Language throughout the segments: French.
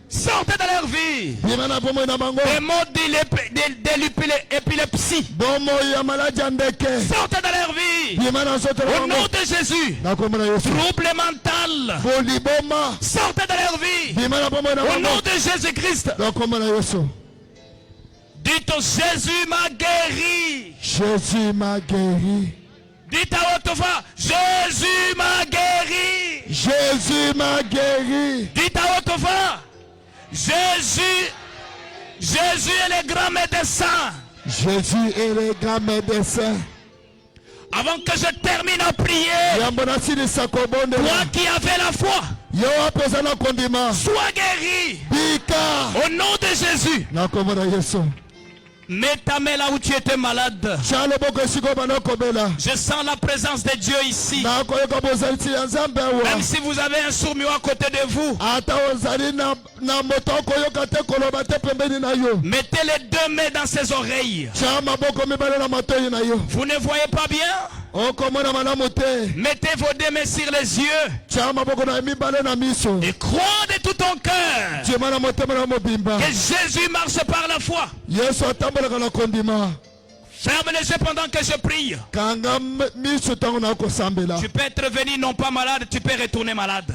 Sortez de leur vie. Des mots d'épilepsie. Sortez de leur vie. Au nom de Jésus. Trouble mental. Sortez de leur vie. Au nom de Jésus-Christ. Dites Jésus m'a guéri. Jésus m'a guéri. Dites à haute voix, Jésus m'a guéri. Jésus m'a guéri. Dites à haute voix, Jésus est le grand médecin. Jésus est le grand médecin. Avant que je termine à prier, toi qui avais la foi, sois guéri. Au nom de Jésus. Mets ta main là où tu étais malade. Je sens la présence de Dieu ici. Même si vous avez un sourd-muet à côté de vous, mettez les deux mains dans ses oreilles. Vous ne voyez pas bien? Mettez vos deux mains sur les yeux et crois de tout ton cœur que Jésus marche par la foi. Ferme les yeux pendant que je prie. Tu peux être venu non pas malade, tu peux retourner malade.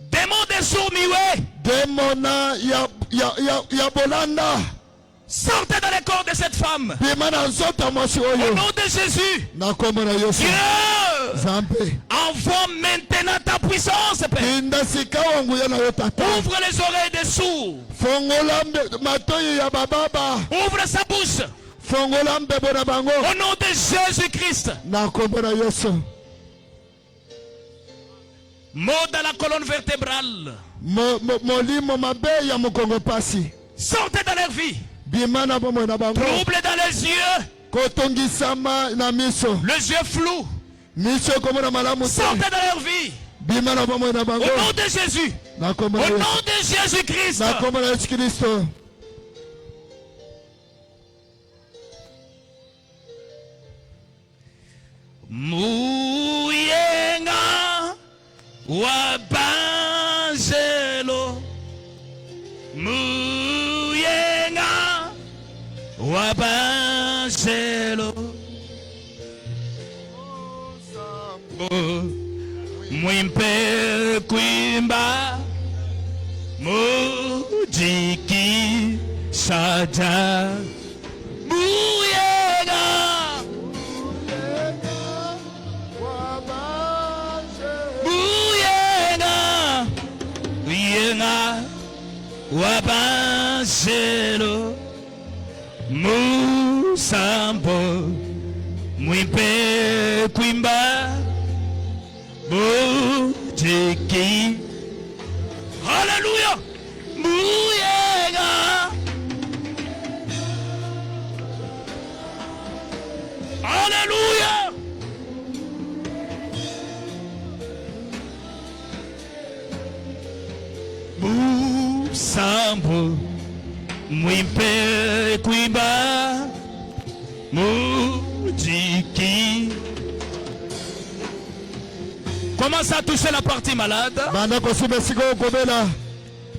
Démon des sourds-muets, sortez dans le corps de cette femme. Au nom de Jésus. Dieu, envoie maintenant ta puissance, Père. Ouvre les oreilles des sourds. Ouvre sa bouche. Au nom de Jésus-Christ. Mot dans la colonne vertébrale. Sortez dans leur vie. Trouble dans les yeux. Les yeux flous. Sortez dans leur vie. Au nom de Jésus. Au nom de Jésus-Christ. Mouyenga wabanjelo. Mouyenga wabanjelo. Mwimpe kuimba mujiki saja. Mouyenga wabanjelo musambo mwimpe kuimba mujiki. Hallelujah. Muyega. Hallelujah. Musambo mwimpe kuimba mujiki. Commence à toucher la partie malade.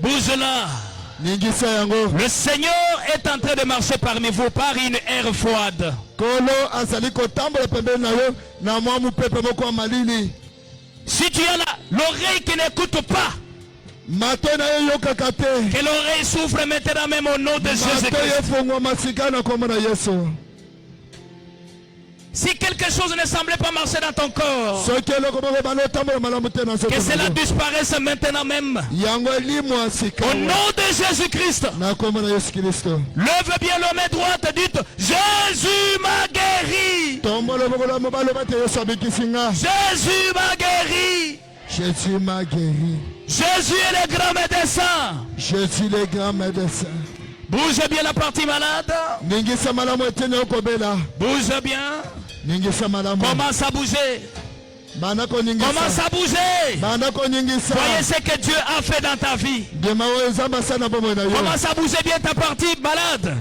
Bouge là. Le Seigneur est en train de marcher parmi vous par une air froide. Si tu as l'oreille qui n'écoute pas, que l'oreille souffre maintenant même au nom de Jésus-Christ. Si quelque chose ne semblait pas marcher dans ton corps, que cela disparaisse maintenant même. Au nom de Jésus-Christ. Lève bien la main droite, dites Jésus m'a guéri. Jésus m'a guéri. Jésus m'a guéri. Jésus est le grand médecin. Jésus est le grand médecin. Bouge bien la partie malade. Bouge bien. Commence à bouger. Commence à bouger. Voyez ce que Dieu a fait dans ta vie. Commence à bouger bien ta partie malade.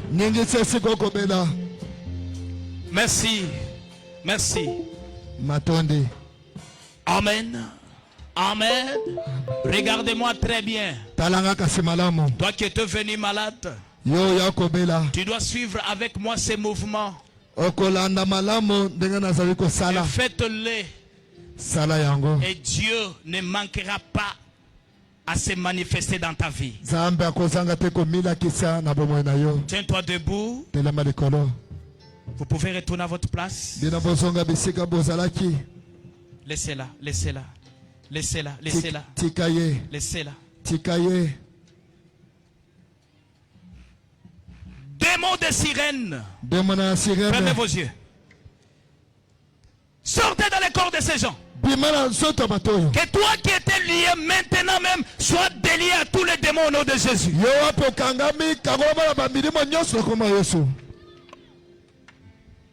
Merci. Merci. Merci. Matondi. Amen. Amen. Regardez-moi très bien. Toi qui es venu malade, tu dois suivre avec moi ces mouvements. Et faites-les. Et Dieu ne manquera pas à se manifester dans ta vie. Tiens-toi debout. Vous pouvez retourner à votre place. Laissez-la, laissez-la. Laissez-la, laissez-la. Laissez-la. Démon de sirène. Fermez vos yeux. Sortez dans les corps de ces gens. Que toi qui étais lié maintenant même sois délié à tous les démons au nom de Jésus.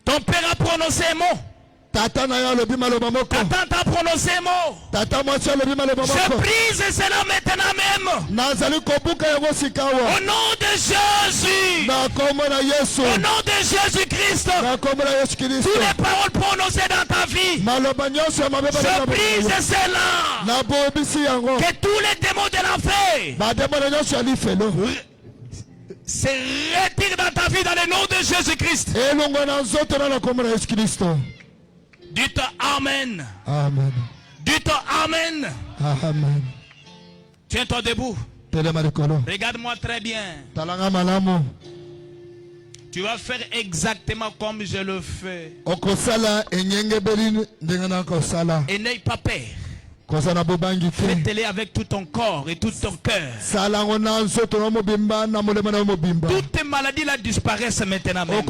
Ton père a prononcé un mot. Tata t'a prononcé un mot. Je brise cela maintenant même. Au nom de Jésus. Au nom de Jésus-Christ. Toutes les paroles prononcées dans ta vie. Je brise cela. Que tous les démons de l'enfer se retirent dans ta vie dans le nom de Jésus-Christ. Dites Amen. Amen. Dites Amen. Amen. Tiens-toi debout. Regarde-moi très bien. Tu vas faire exactement comme je le fais. Et n'aie pas peur. Faites-les avec tout ton corps et tout ton cœur. Toutes tes maladies là disparaissent maintenant même.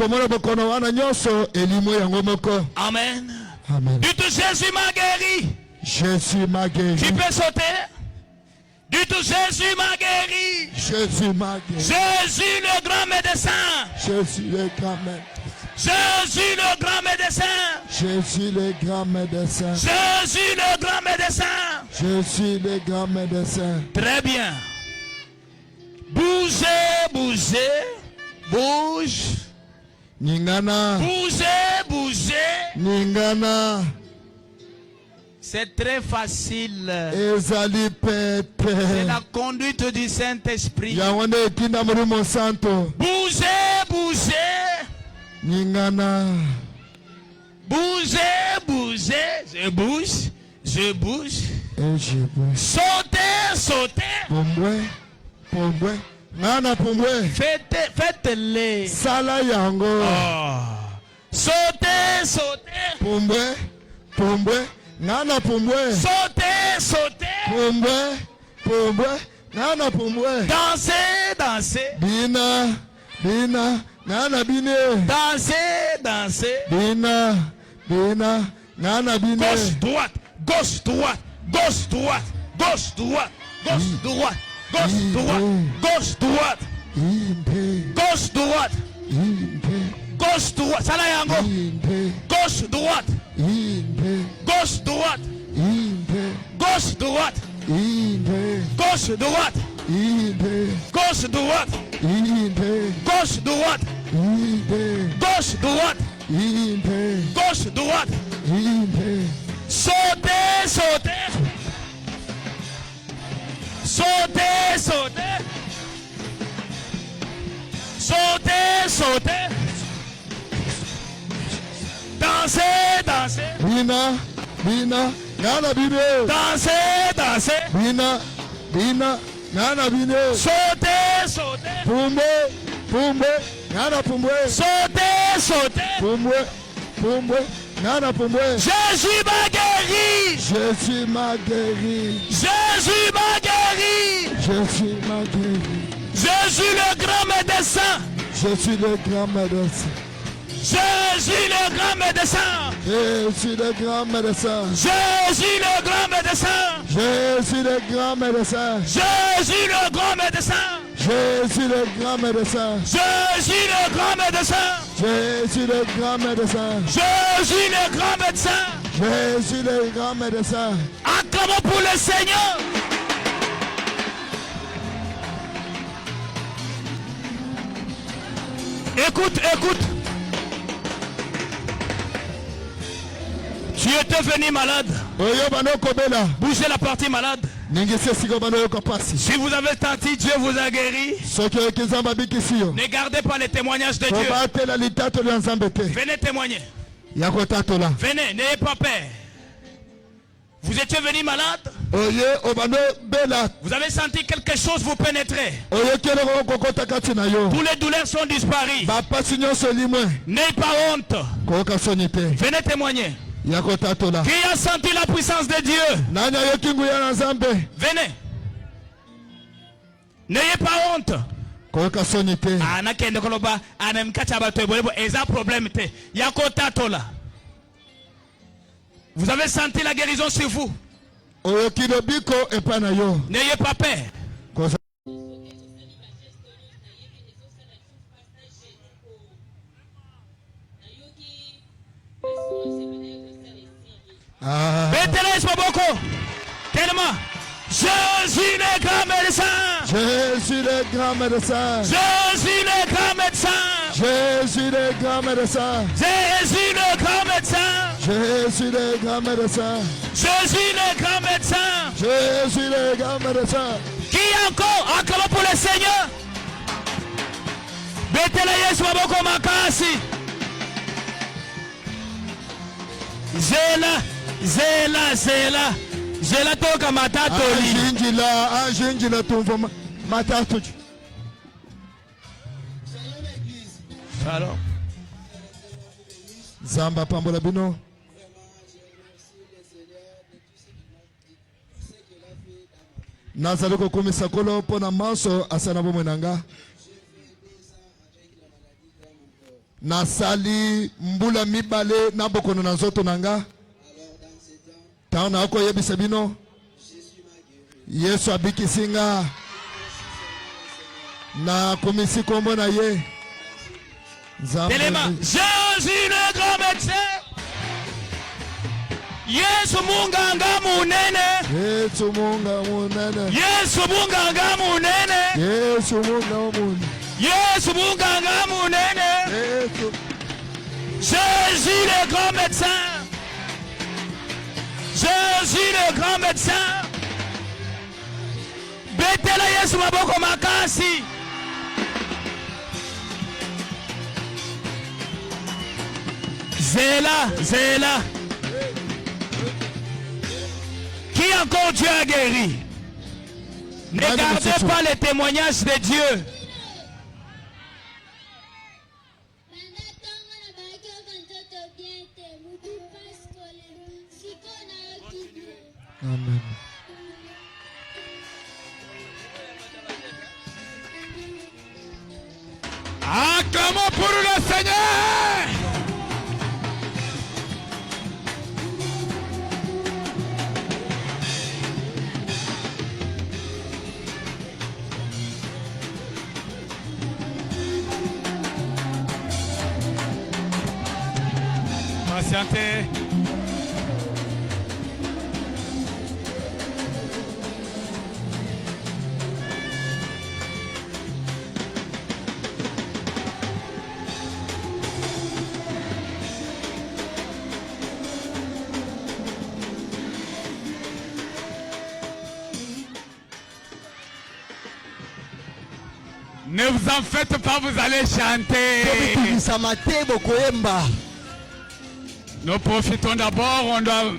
Amen. Amen. Dites Jésus m'a guéri. Jésus m'a guéri. Tu peux sauter. Dites Jésus m'a guéri. Jésus m'a guéri. Jésus le grand médecin. Jésus le grand médecin. Jésus le grand médecin. Jésus le grand médecin. Jésus le grand médecin. Jésus le grand médecin. Très bien. Bougez, bougez. Bouge. Ningana. Bougez, bougez. Ningana. C'est très facile. Ezali pepe. C'est la conduite du Saint-Esprit. Bougez, bougez. Ningana. Bougez, bougez. Je bouge. Je bouge. Et je bouge. Sautez, sautez. Pombwe. Pombwe. Nana pombwe. Faites-les. Sala yango. Oh. Sautez, sautez. Pombwe. Pombwe. Nana pombwe. Sautez, sautez. Pombwe. Pombwe. Nana pombwe. Dansez, dansez. Bina. Bina. Nana bine. Dansez, dansez. Bina. Bina. Nana bine. Gauche, droite. Gauche, droite. Gauche, droite. Gauche, droite. Gauche, droite. Gauche, droite. Gauche, droite. Gauche, droite. Gauche, droite. Ça là, yango. Gauche, droite. Gauche, droite. Gauche, droite. Gauche, droite. Gauche, droite. Gauche, droite. Gauche, droite. Gauche, droite. Sautez, sautez. Sautez, sautez. Sautez, sautez. Dansez, dansez. Bina. Bina. Nana bine. Dansez, dansez. Bina. Bina. Nana bine. Sautez, sautez. Pumbe. Pumbe. Nana pumbe. Sautez, sautez. Pumbe. Pumbe. Nana pumbe. Jésus m'a guéri. Jésus m'a guéri. Jésus m'a guéri. Jésus m'a guéri. Jésus le grand médecin. Jésus le grand médecin. Jésus le grand médecin. Jésus le grand médecin. Jésus le grand médecin. Jésus le grand médecin. Jésus le grand médecin. Jésus le grand médecin. Jésus le grand médecin. Jésus le grand médecin. Jésus le grand médecin. Jésus le grand médecin. Acclamons pour le Seigneur. Écoute, écoute. Tu Tu étais venu malade. Bougez la partie malade. Si vous avez tenté, Dieu vous a guéri. Ne gardez pas les témoignages de Dieu. Venez témoigner. Venez, n'ayez pas peur. Vous étiez venu malade. Vous avez senti quelque chose vous pénétrer. Tous les douleurs sont disparues. N'ayez pas honte. Venez témoigner. Qui a senti la puissance de Dieu? Venez. N'ayez pas honte. Vous avez senti la guérison sur vous. N'ayez pas peur. Tellement. Jésus le grand médecin. Jésus le grand médecin. Jésus le grand médecin. Jésus le grand médecin. Jésus le grand médecin. Jésus le grand médecin. Jésus le grand médecin. Jésus le grand médecin. Qui encore? Acclamons pour le Seigneur. Betela Yesu maboko makasi. Zela toka matatu li. Anjingila tumvo matatu. Alors. Zamba pambola bino. Nazali kokomisa kolo pona manso asana bomwe nanga. Nasali mbula mibale na bokono na nzoto nanga. Taona ako yebisa bino. Yesu abikisinga. Na komisi kombo na ye. Jésus le grand médecin. Yesu munganga munene. Yesu munga munene. Yesu munganga munene. Yesu munga munene. Yesu munganga munene. Jésus le grand médecin. Jésus le grand médecin. Betela Yesu maboko makasi. Zéla. Qui encore Dieu a guéri? Ne gardez pas les témoignages de Dieu. Amen. Acclamons pour le Seigneur. Patientez. Ne vous en faites pas, vous allez chanter. Nous profitons d'abord, on doit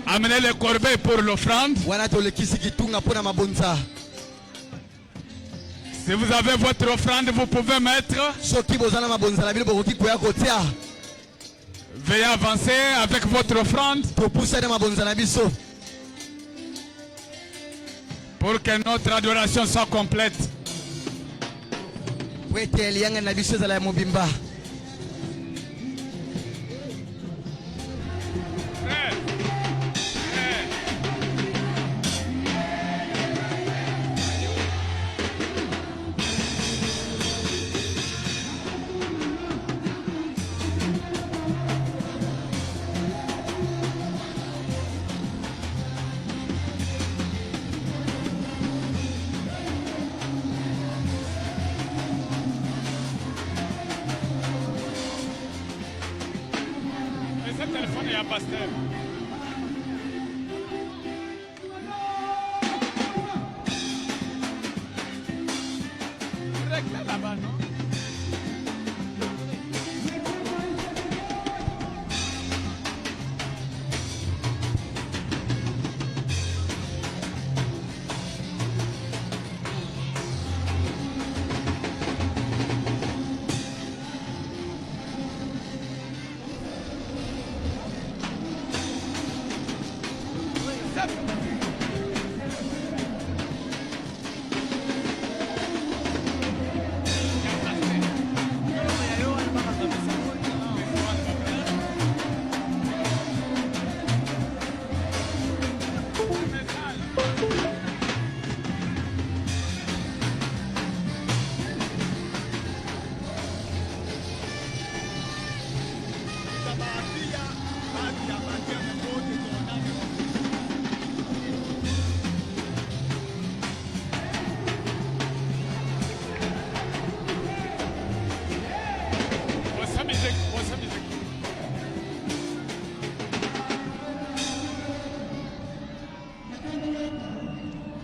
amener les corbeilles pour l'offrande. Si vous avez votre offrande, vous pouvez mettre. Veuillez avancer avec votre offrande. Pour que notre adoration soit complète. Téléphone et un pasteur.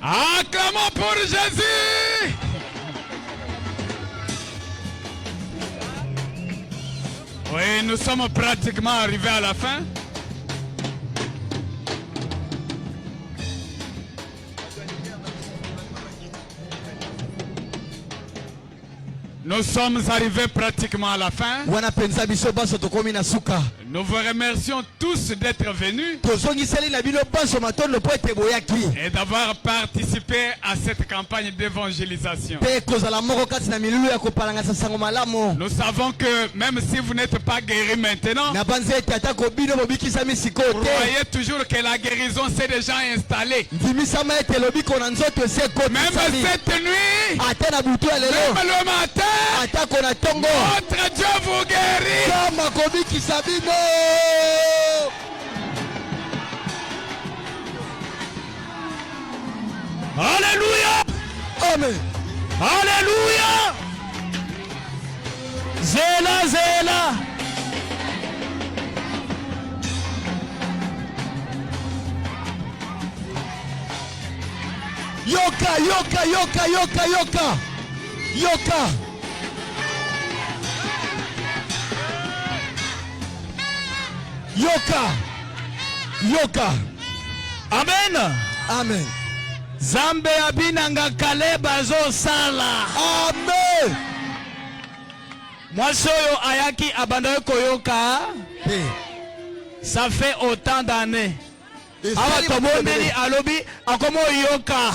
Acclamons pour Jésus. Oui, nous sommes pratiquement arrivés à la fin. Nous sommes arrivés pratiquement à la fin. Nous vous remercions tous d'être venus et d'avoir participé à cette campagne d'évangélisation. Nous savons que même si vous n'êtes pas guéri maintenant, croyez toujours que la guérison s'est déjà installée. Même cette nuit, même le matin, votre Dieu vous guérit. Alléluia. Amen. Alléluia. Zéla, zéla. Yoka, yoka, yoka, yoka, yoka. Yoka. Yoka. Yoka. Amen. Amen. Zambe abinanga kaleba zo sala. Amen. Moi soyo ayaki abandonné koyoka. Ça fait autant d'années. Awa tomondeli alobi akomo yoka.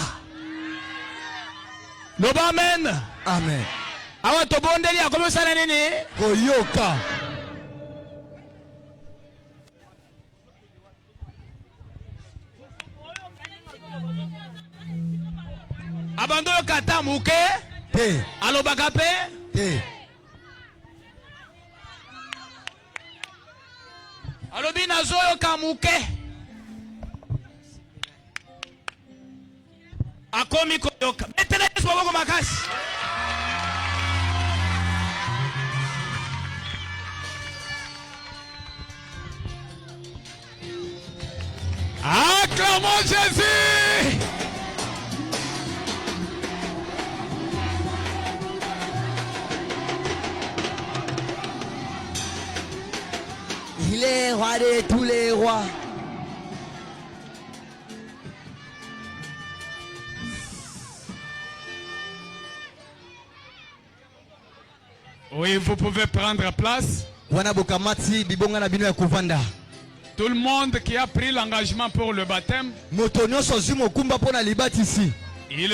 Loba amen. Amen. Awa tomondeli akomo sala nini? Koyoka. Abandonné kata muke. Alobaka pe. Alobi nazoyo kamuke. Akomi koyoka. Metele Yesu maboko makasi. Acclamons Jésus. Il est roi de tous les rois. Oui, vous pouvez prendre place. Tout le monde qui a pris l'engagement pour le baptême, il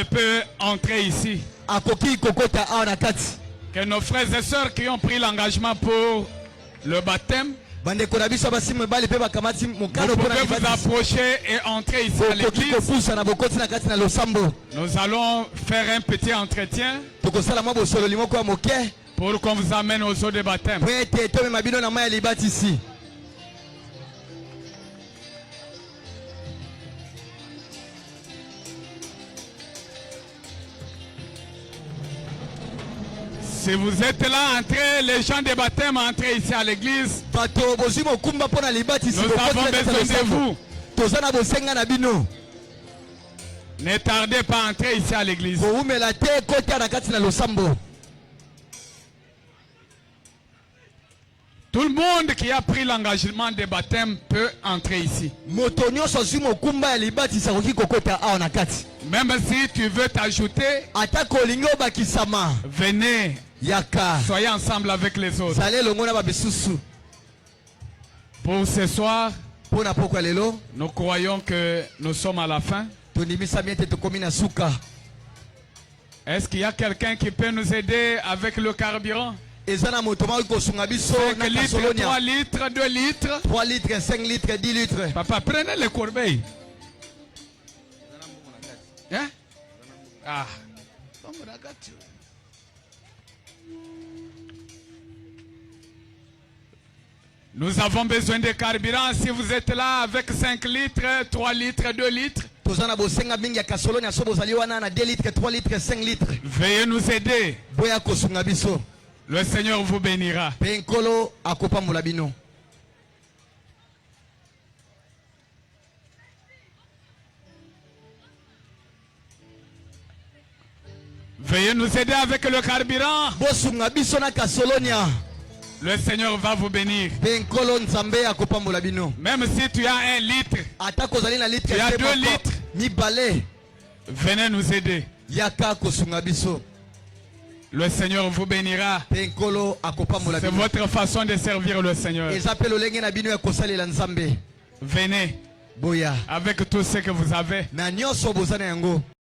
peut entrer ici. Que nos frères et sœurs qui ont pris l'engagement pour le baptême, vous pouvez vous approcher et entrer ici à l'église. Nous allons faire un petit entretien pour qu'on vous amène aux eaux de baptême. Si vous êtes là, entrez, les gens de baptême, entrez ici à l'église. Nous avons besoin de vous. Ne tardez pas à entrer ici à l'église. Tout le monde qui a pris l'engagement de baptême peut entrer ici. Même si tu veux t'ajouter, venez. Soyez ensemble avec les autres. Pour ce soir, Nous croyons que nous sommes à la fin. Est-ce qu'il y a quelqu'un qui peut nous aider avec le carburant? 5 litres, 3 litres, 2 litres. 3 litres, 5 litres, 10 litres. Papa, prenez les corbeilles. Hein? Ah. Nous avons besoin de carburant. Si vous êtes là avec 5 litres, 3 litres, 2 litres, veuillez nous aider. Le Seigneur vous bénira. Veuillez nous aider avec le carburant. Le Seigneur va vous bénir. Même si tu as 1 litre, tu as 2 litres, venez nous aider. Le Seigneur vous bénira. C'est votre façon de servir le Seigneur. Venez avec tout ce que vous avez.